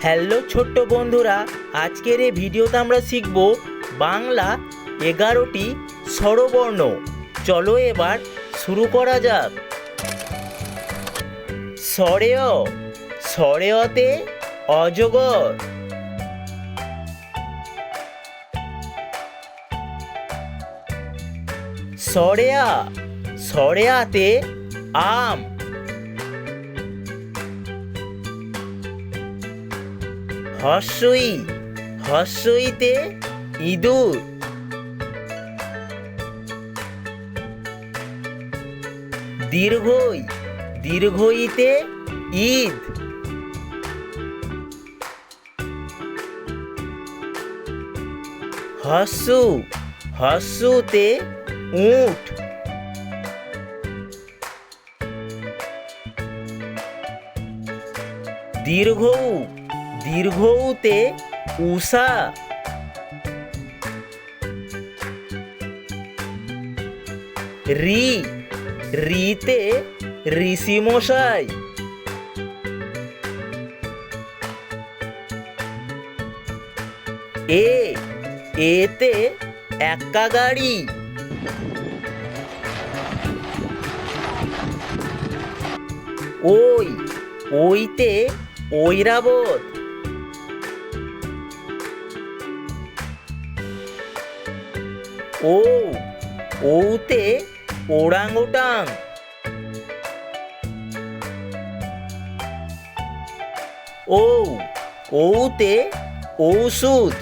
Hello ছোট্ট বন্ধুরা, আজকের এই ভিডিওতে আমরা শিখব বাংলা 11টি স্বরবর্ণ। চলো এবার শুরু করা যাক। স্বরেয়, স্বরেয়তে অজগর। স্বরেয়া, স্বরেয়াতে আম। হর্ষই, হর্ষইতে ইঁদুর। দীর্ঘই, দীর্ঘইতে ঈদ। হর্ষু, হর্ষুতে উট। দীর্ঘউ, দীর্ঘউতে উষা। রি, রিতে ঋষিমশাই। এ, এতে এক্কা গাড়ি। ওই, ওইতে ঐরাবত। ও, ওতে ওরাংওটাং। ও, ওতে ঔষধ।